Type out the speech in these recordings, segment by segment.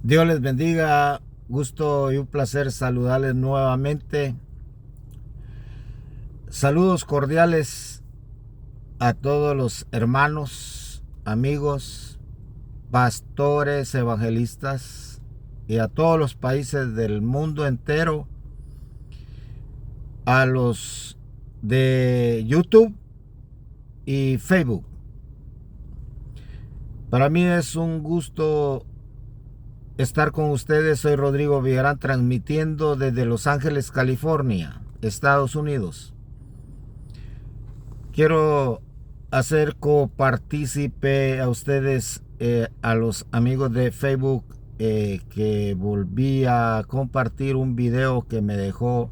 Dios les bendiga, gusto y un placer saludarles nuevamente. Saludos cordiales a todos los hermanos, amigos, pastores, evangelistas y a todos los países del mundo entero, a los de YouTube y Facebook. Para mí es un gusto estar con ustedes. Soy Rodrigo Villarán, transmitiendo desde Los Ángeles, California, Estados Unidos. Quiero hacer copartícipe a ustedes, a los amigos de Facebook, que volví a compartir un video que me dejó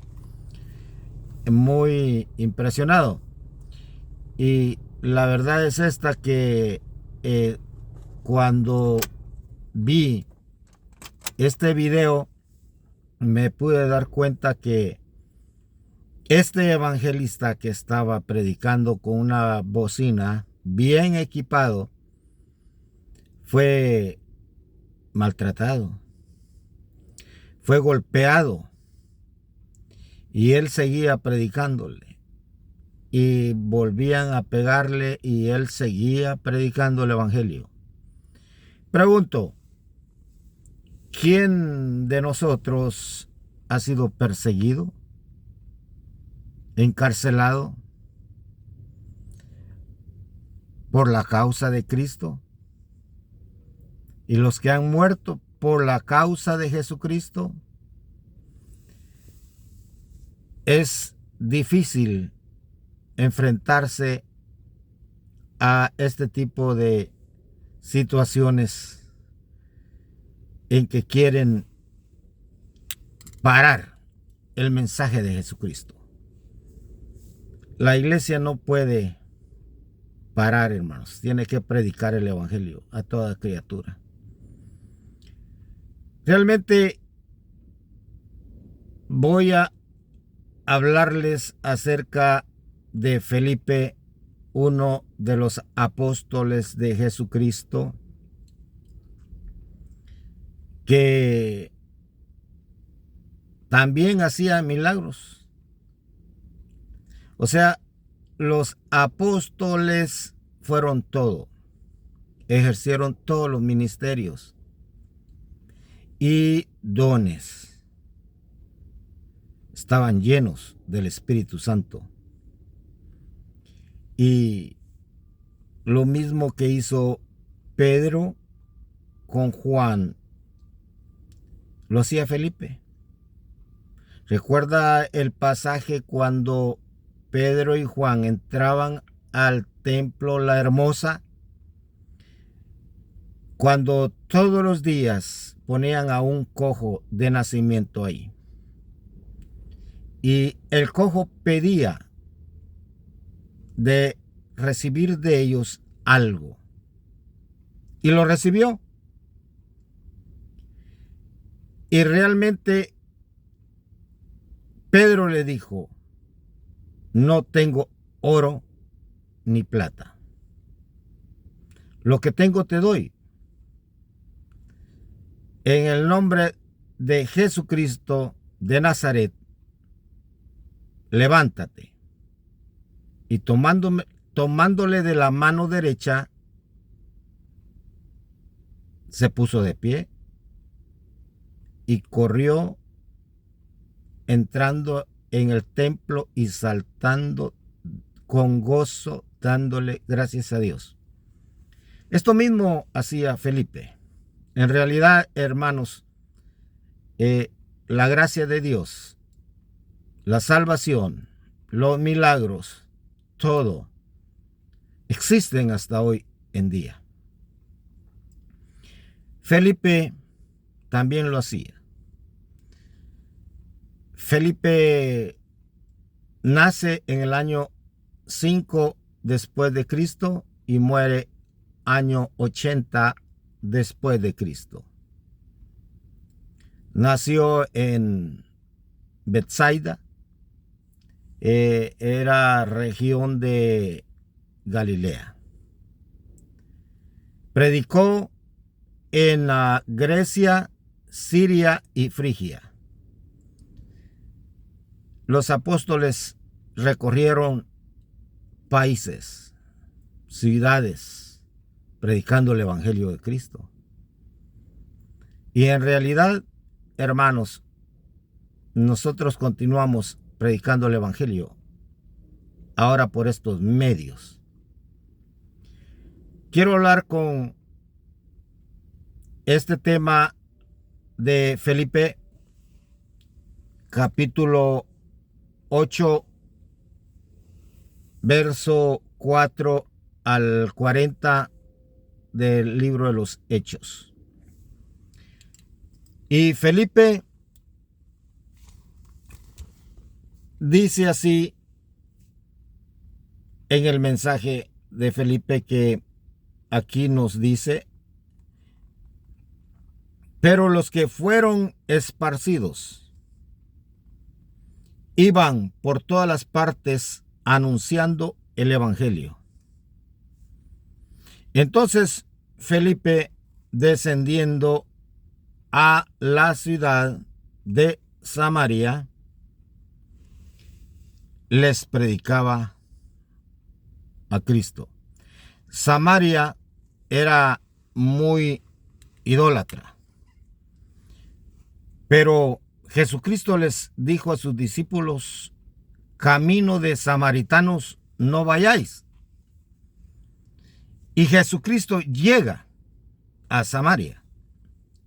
muy impresionado. Y la verdad es esta, que cuando vi este video me pude dar cuenta que este evangelista que estaba predicando con una bocina bien equipado fue maltratado, fue golpeado, y él seguía predicándole y volvían a pegarle y él seguía predicando el evangelio. Pregunto, ¿quién de nosotros ha sido perseguido, encarcelado por la causa de Cristo? Y los que han muerto por la causa de Jesucristo. Es difícil enfrentarse a este tipo de situaciones en que quieren parar el mensaje de Jesucristo. La iglesia no puede parar, hermanos. Tiene que predicar el evangelio a toda criatura. Realmente voy a hablarles acerca de Felipe, uno de los apóstoles de Jesucristo, que también hacía milagros. O sea, los apóstoles fueron todo, ejercieron todos los ministerios y dones. Estaban llenos del Espíritu Santo. Y lo mismo que hizo Pedro con Juan, lo hacía Felipe. ¿Recuerda el pasaje cuando Pedro y Juan entraban al templo La Hermosa? Cuando todos los días ponían a un cojo de nacimiento ahí. Y el cojo pedía de recibir de ellos algo. Y lo recibió. Y realmente Pedro le dijo: no tengo oro ni plata. Lo que tengo te doy. En el nombre de Jesucristo de Nazaret, levántate. Y tomándole de la mano derecha, se puso de pie y corrió, entrando en el templo y saltando con gozo, dándole gracias a Dios. Esto mismo hacía Felipe. En realidad, hermanos, la gracia de Dios, la salvación, los milagros, todo existen hasta hoy en día. Felipe también lo hacía. Felipe nace en el año 5 después de Cristo y muere año 80 después de Cristo. Nació en Betsaida, era región de Galilea. Predicó en Grecia Siria y Frigia. Los apóstoles recorrieron países, ciudades, predicando el Evangelio de Cristo. Y en realidad, hermanos, nosotros continuamos predicando el Evangelio ahora por estos medios. Quiero hablar con este tema de Felipe, capítulo 8, verso 4 al 40 del libro de los Hechos. Y Felipe dice así en el mensaje de Felipe, que aquí nos dice: pero los que fueron esparcidos iban por todas las partes anunciando el Evangelio. Entonces Felipe, descendiendo a la ciudad de Samaria, les predicaba a Cristo. Samaria era muy idólatra, pero Jesucristo les dijo a sus discípulos: camino de samaritanos no vayáis. Y Jesucristo llega a Samaria,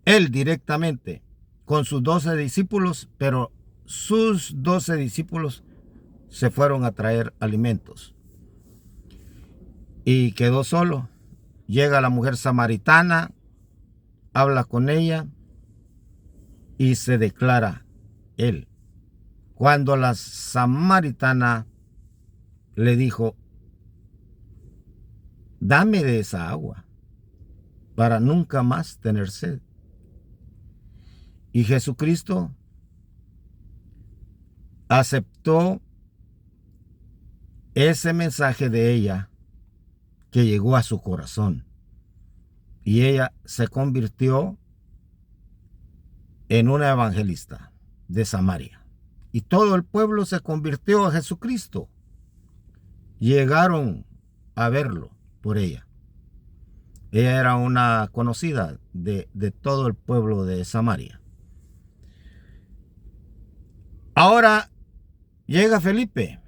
él directamente, con sus 12 discípulos, pero sus 12 discípulos se fueron a traer alimentos. Y quedó solo. Llega la mujer samaritana, habla con ella y se declara él. Cuando la samaritana le dijo: dame de esa agua para nunca más tener sed. Y Jesucristo aceptó ese mensaje de ella que llegó a su corazón. Y ella se convirtió en una evangelista de Samaria. Y todo el pueblo se convirtió a Jesucristo. Llegaron a verlo por ella. Ella era una conocida de todo el pueblo de Samaria. Ahora llega Felipe,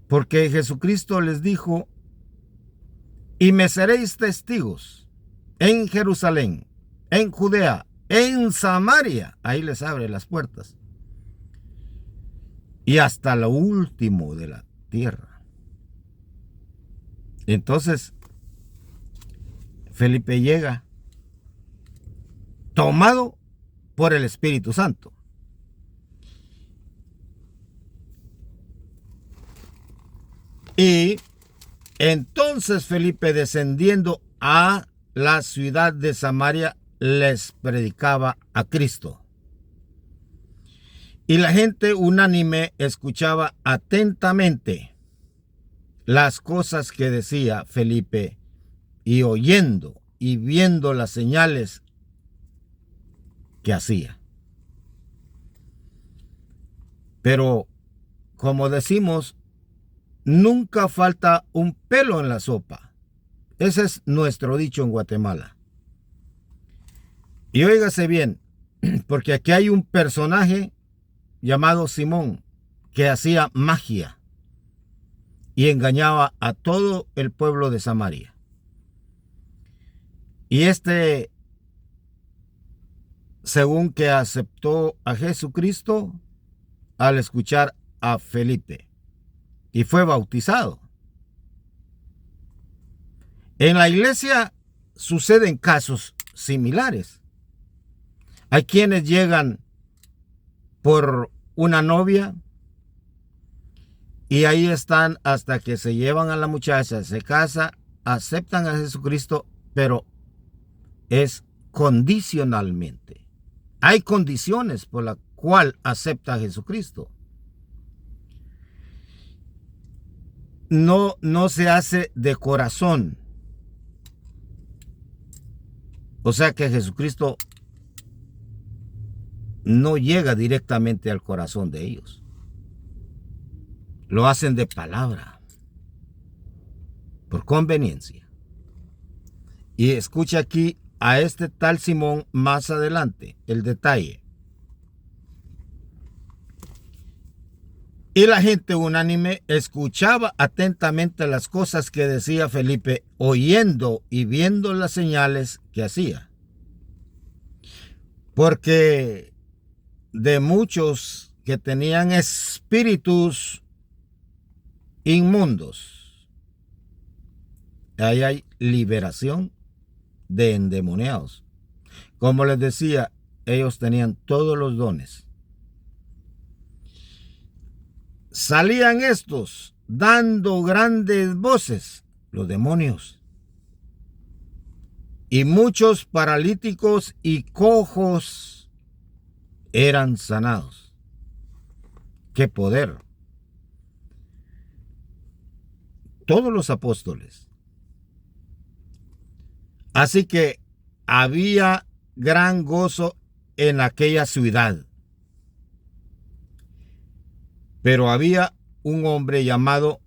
porque Jesucristo les dijo: y me seréis testigos en Jerusalén, en Judea, en Samaria. Ahí les abre las puertas. Y hasta lo último de la tierra. Entonces, Felipe llega tomado por el Espíritu Santo. Y entonces Felipe, descendiendo a la ciudad de Samaria, les predicaba a Cristo. Y la gente unánime escuchaba atentamente las cosas que decía Felipe, y oyendo y viendo las señales que hacía. Pero, como decimos, nunca falta un pelo en la sopa. Ese es nuestro dicho en Guatemala. Y óigase bien, porque aquí hay un personaje llamado Simón que hacía magia y engañaba a todo el pueblo de Samaria. Y según que aceptó a Jesucristo al escuchar a Felipe, y fue bautizado. En la iglesia suceden casos similares. Hay quienes llegan por una novia y ahí están hasta que se llevan a la muchacha, se casa, aceptan a Jesucristo, pero es condicionalmente. Hay condiciones por las cuales acepta a Jesucristo. No se hace de corazón. O sea que Jesucristo no llega directamente al corazón de ellos. Lo hacen de palabra, por conveniencia. Y escucha aquí a este tal Simón más adelante, el detalle. Y la gente unánime escuchaba atentamente las cosas que decía Felipe, oyendo y viendo las señales que hacía. Porque de muchos que tenían espíritus inmundos, ahí hay liberación de endemoniados. Como les decía, ellos tenían todos los dones. Salían estos dando grandes voces, los demonios. Y muchos paralíticos y cojos eran sanados. ¡Qué poder! Todos los apóstoles. Así que había gran gozo en aquella ciudad. Pero había un hombre llamado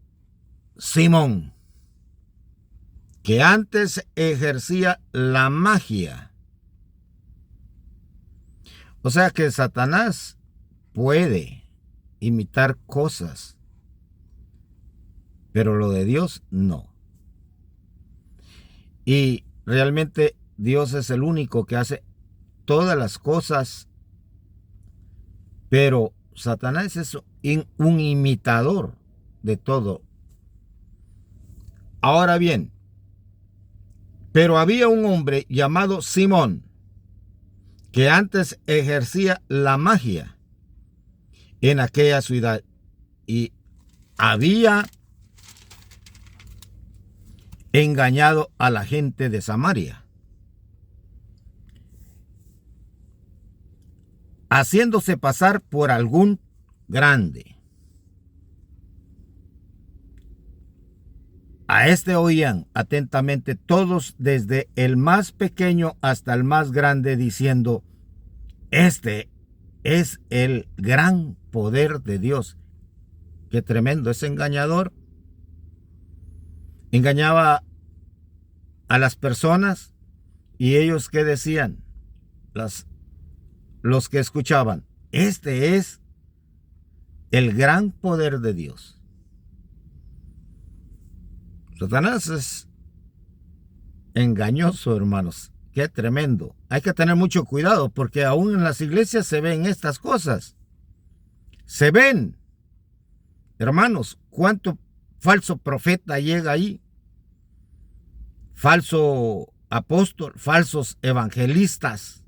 Simón, que antes ejercía la magia. O sea que Satanás puede imitar cosas, pero lo de Dios no. Y realmente Dios es el único que hace todas las cosas, pero Satanás es un imitador de todo. Ahora bien, pero había un hombre llamado Simón, que antes ejercía la magia en aquella ciudad y había engañado a la gente de Samaria, haciéndose pasar por algún grande. A este oían atentamente todos, desde el más pequeño hasta el más grande, diciendo: este es el gran poder de Dios. Qué tremendo, es engañador. Engañaba a las personas y ellos, ¿qué decían? Los que escuchaban: este es el gran poder de Dios. Satanás es engañoso, hermanos. Qué tremendo. Hay que tener mucho cuidado porque aún en las iglesias se ven estas cosas. Se ven. Hermanos, ¿cuánto falso profeta llega ahí? Falso apóstol, falsos evangelistas.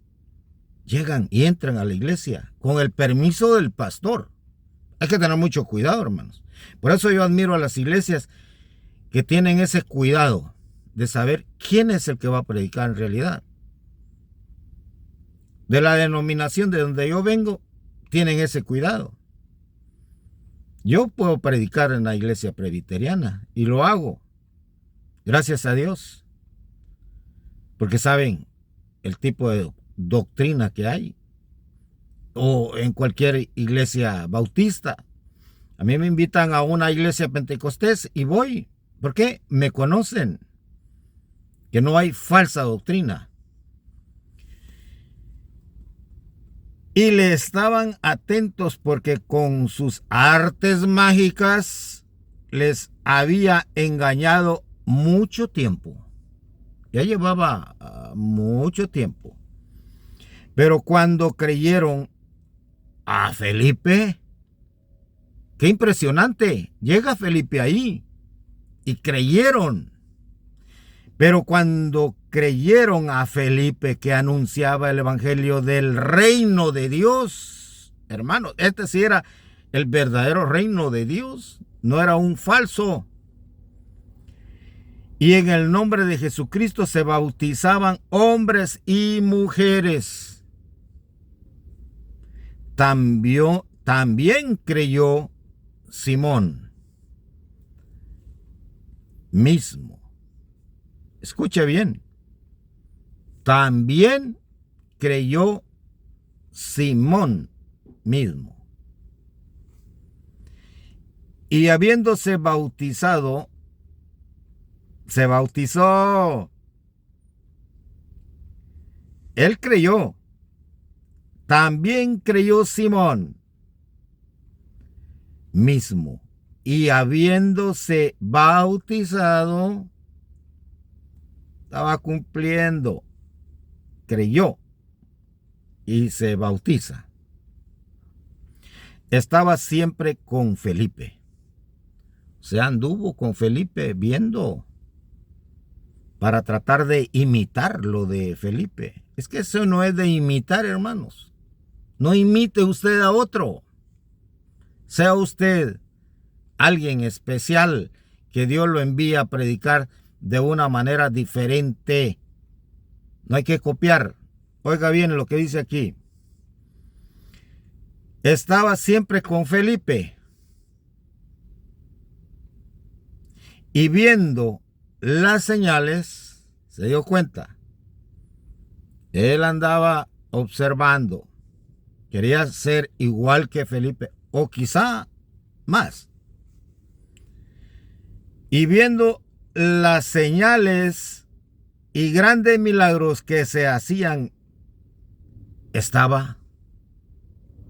Llegan y entran a la iglesia con el permiso del pastor. Hay que tener mucho cuidado, hermanos. Por eso yo admiro a las iglesias que tienen ese cuidado de saber quién es el que va a predicar en realidad. De la denominación de donde yo vengo, tienen ese cuidado. Yo puedo predicar en la iglesia presbiteriana y lo hago, gracias a Dios, porque saben el tipo de doctrina que hay, o en cualquier iglesia bautista. A mí me invitan a una iglesia pentecostés y voy. ¿Por qué? Me conocen, que no hay falsa doctrina. Y le estaban atentos porque con sus artes mágicas les había engañado mucho tiempo. Ya llevaba mucho tiempo. Pero cuando creyeron a Felipe, qué impresionante, llega Felipe ahí y creyeron. Pero cuando creyeron a Felipe, que anunciaba el evangelio del reino de Dios, hermano, este sí era el verdadero reino de Dios, no era un falso. Y en el nombre de Jesucristo se bautizaban hombres y mujeres. También creyó Simón mismo. Escuche bien. También creyó Simón mismo. Y habiéndose bautizado, se bautizó. Él creyó. También creyó Simón mismo. Y habiéndose bautizado, estaba cumpliendo. Creyó y se bautiza. Estaba siempre con Felipe. O sea, anduvo con Felipe viendo para tratar de imitar lo de Felipe. Es que eso no es de imitar, hermanos. No imite usted a otro. Sea usted alguien especial que Dios lo envía a predicar de una manera diferente. No hay que copiar. Oiga bien lo que dice aquí. Estaba siempre con Felipe. Y viendo las señales, se dio cuenta. Él andaba observando. Quería ser igual que Felipe, o quizá más. Y viendo las señales y grandes milagros que se hacían, estaba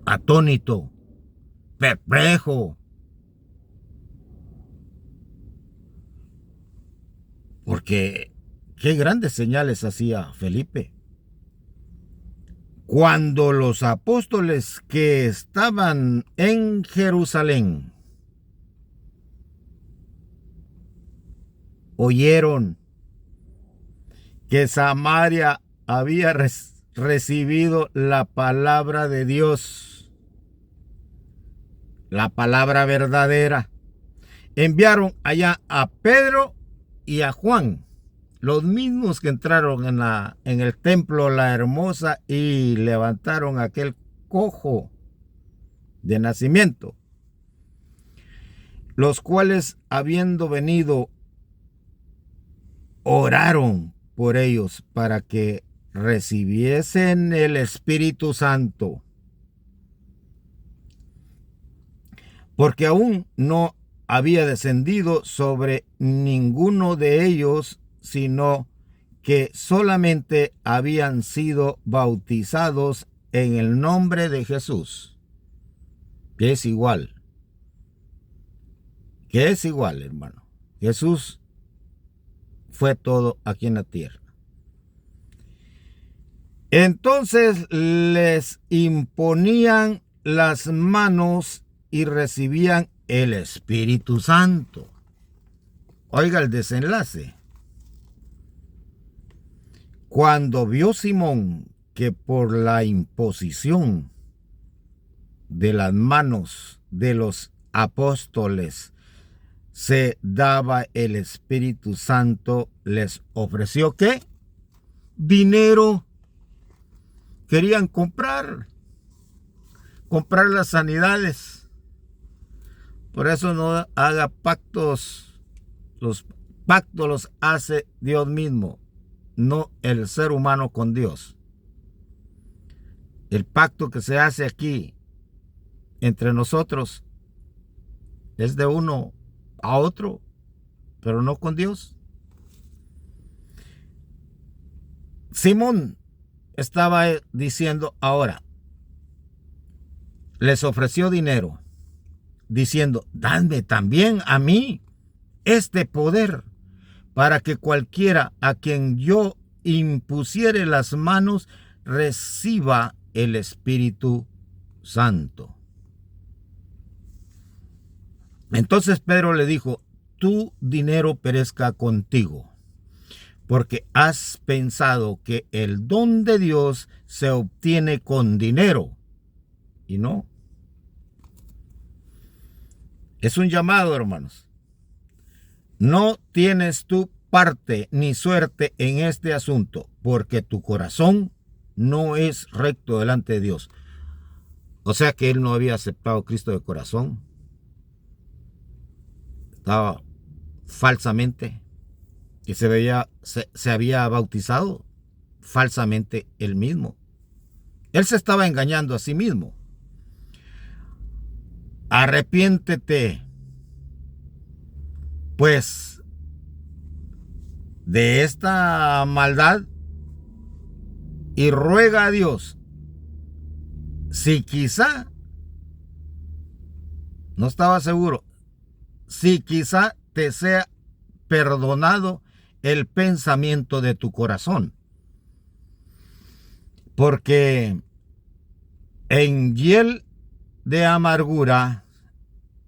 atónito, perplejo. Porque qué grandes señales hacía Felipe. Cuando los apóstoles que estaban en Jerusalén oyeron que Samaria había recibido la palabra de Dios, la palabra verdadera, enviaron allá a Pedro y a Juan, los mismos que entraron en el templo La Hermosa y levantaron aquel cojo de nacimiento, los cuales, habiendo venido, oraron por ellos para que recibiesen el Espíritu Santo, porque aún no había descendido sobre ninguno de ellos, sino que solamente habían sido bautizados en el nombre de Jesús, que es igual, hermano. Jesús fue todo aquí en la tierra. Entonces les imponían las manos y recibían el Espíritu Santo. Oiga el desenlace. Cuando vio Simón que por la imposición de las manos de los apóstoles se daba el Espíritu Santo, les ofreció ¿qué? Dinero. Querían comprar las sanidades. Por eso no haga pactos. Los pactos los hace Dios mismo, no el ser humano con Dios. El pacto que se hace aquí entre nosotros es de uno a otro, pero no con Dios. Simón estaba diciendo ahora, les ofreció dinero, diciendo, dadme también a mí este poder, para que cualquiera a quien yo impusiere las manos reciba el Espíritu Santo. Entonces Pedro le dijo, tu dinero perezca contigo, porque has pensado que el don de Dios se obtiene con dinero, y no. Es un llamado, hermanos. No tienes tú parte ni suerte en este asunto, porque tu corazón no es recto delante de Dios. O sea que él no había aceptado a Cristo de corazón. Estaba falsamente, que se había bautizado falsamente él mismo. Él se estaba engañando a sí mismo. Arrepiéntete, pues, de esta maldad y ruega a Dios si quizá, no estaba seguro, si quizá te sea perdonado el pensamiento de tu corazón. Porque en hiel de amargura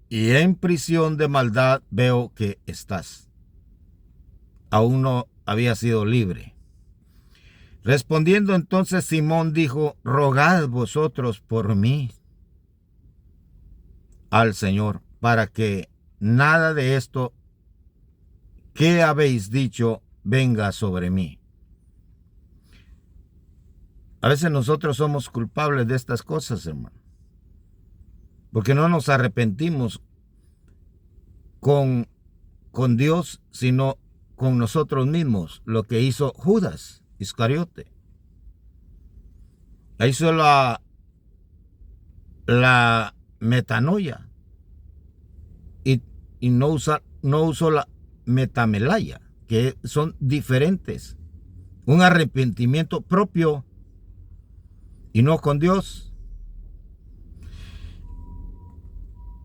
y en prisión de maldad veo que estás. Aún no había sido libre. Respondiendo entonces Simón dijo, rogad vosotros por mí al Señor, para que nada de esto que habéis dicho venga sobre mí. A veces nosotros somos culpables de estas cosas, hermano, porque no nos arrepentimos con Dios, sino con nosotros mismos, lo que hizo Judas Iscariote. Hizo la metanoia y no usó la metamelaya, que son diferentes. Un arrepentimiento propio y no con Dios.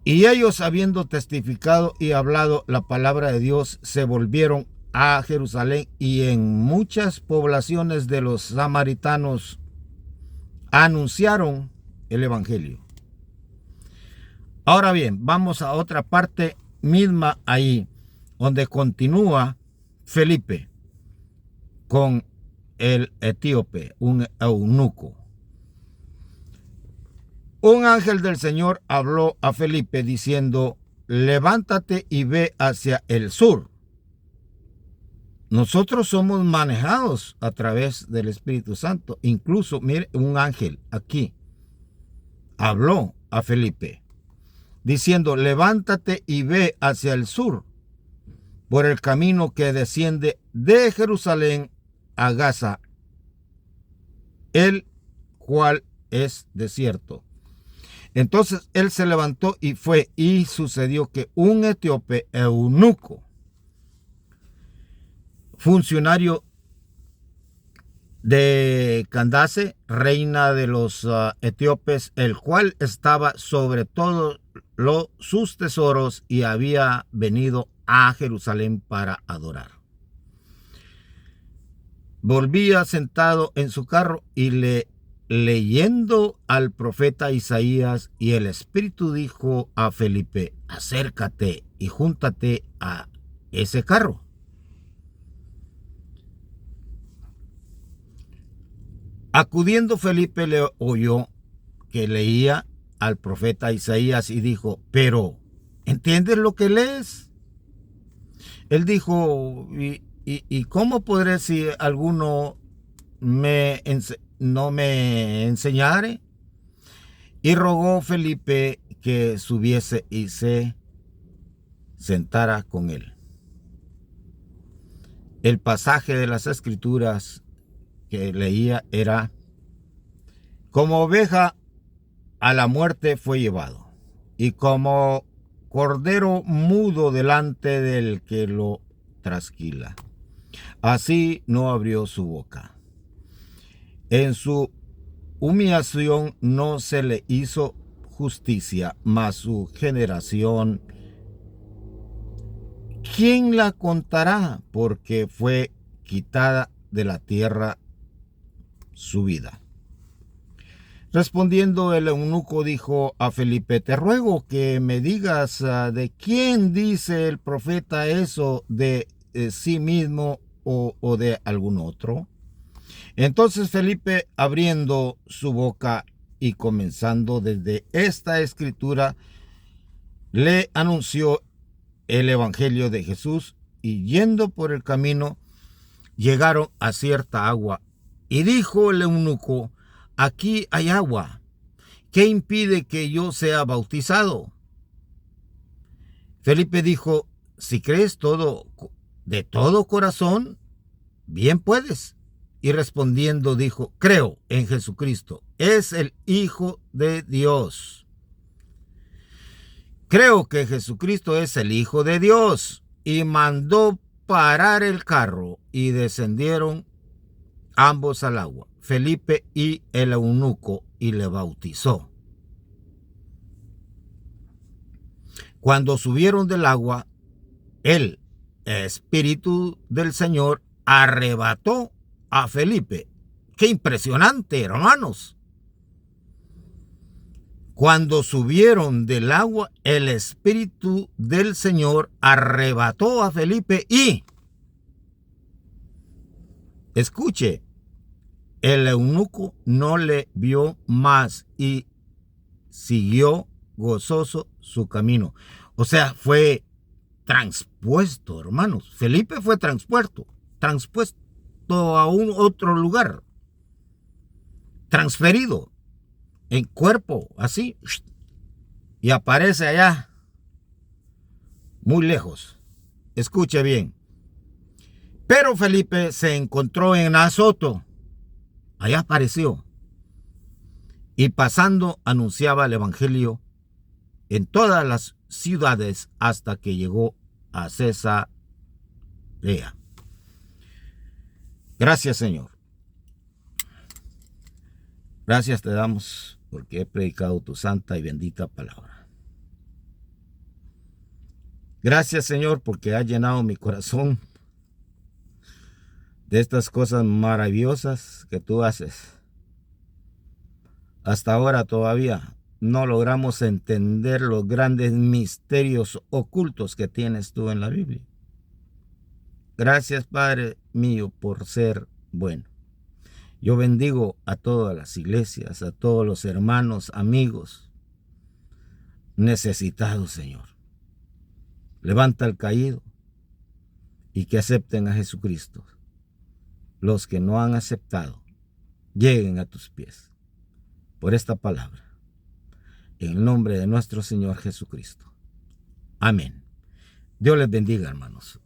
Y ellos, habiendo testificado y hablado la palabra de Dios, se volvieron a Jerusalén, y en muchas poblaciones de los samaritanos anunciaron el evangelio. Ahora bien, vamos a otra parte misma ahí, donde continúa Felipe con el etíope, un eunuco. Un ángel del Señor habló a Felipe diciendo, levántate y ve hacia el sur. Nosotros somos manejados a través del Espíritu Santo. Incluso, mire, un ángel aquí habló a Felipe diciendo, levántate y ve hacia el sur por el camino que desciende de Jerusalén a Gaza, el cual es desierto. Entonces él se levantó y fue, y sucedió que un etíope eunuco, funcionario de Candace, reina de los etíopes, el cual estaba sobre todos sus tesoros y había venido a Jerusalén para adorar. Volvía sentado en su carro y leyendo al profeta Isaías, y el Espíritu dijo a Felipe, acércate y júntate a ese carro. Acudiendo Felipe le oyó que leía al profeta Isaías y dijo, pero ¿entiendes lo que lees? Él dijo, ¿y cómo podré si alguno no me enseñare? Y rogó Felipe que subiese y se sentara con él. El pasaje de las Escrituras que leía era, como oveja a la muerte fue llevado, y como cordero mudo delante del que lo trasquila, así no abrió su boca. En su humillación no se le hizo justicia, mas su generación, ¿quién la contará? Porque fue quitada de la tierra su vida. Respondiendo el eunuco dijo a Felipe, te ruego que me digas de quién dice el profeta eso, de sí mismo o de algún otro. Entonces Felipe, abriendo su boca y comenzando desde esta escritura, le anunció el evangelio de Jesús, y yendo por el camino llegaron a cierta agua. Y dijo el eunuco, aquí hay agua, ¿qué impide que yo sea bautizado? Felipe dijo, si crees de todo corazón, bien puedes. y respondiendo dijo: creo en Jesucristo, es el Hijo de Dios. Creo que Jesucristo es el Hijo de Dios. Y mandó parar el carro y descendieron ambos al agua, Felipe y el eunuco, y le bautizó. Cuando subieron del agua, el Espíritu del Señor arrebató a Felipe. ¡Qué impresionante, hermanos! Cuando subieron del agua, el Espíritu del Señor arrebató a Felipe y, escuche, el eunuco no le vio más y siguió gozoso su camino. O sea, fue transpuesto, hermanos. Felipe fue transpuesto a un otro lugar, transferido en cuerpo, así, y aparece allá, muy lejos. Escuche bien. Pero Felipe se encontró en Azoto. Allá apareció. Y pasando anunciaba el evangelio en todas las ciudades hasta que llegó a Cesarea. Gracias, Señor. Gracias te damos porque he predicado tu santa y bendita palabra. Gracias, Señor, porque has llenado mi corazón de estas cosas maravillosas que tú haces. Hasta ahora todavía no logramos entender los grandes misterios ocultos que tienes tú en la Biblia. Gracias, Padre mío, por ser bueno. Yo bendigo a todas las iglesias, a todos los hermanos, amigos necesitados, Señor. Levanta al caído y que acepten a Jesucristo. Los que no han aceptado, lleguen a tus pies por esta palabra. En el nombre de nuestro Señor Jesucristo. Amén. Dios les bendiga, hermanos.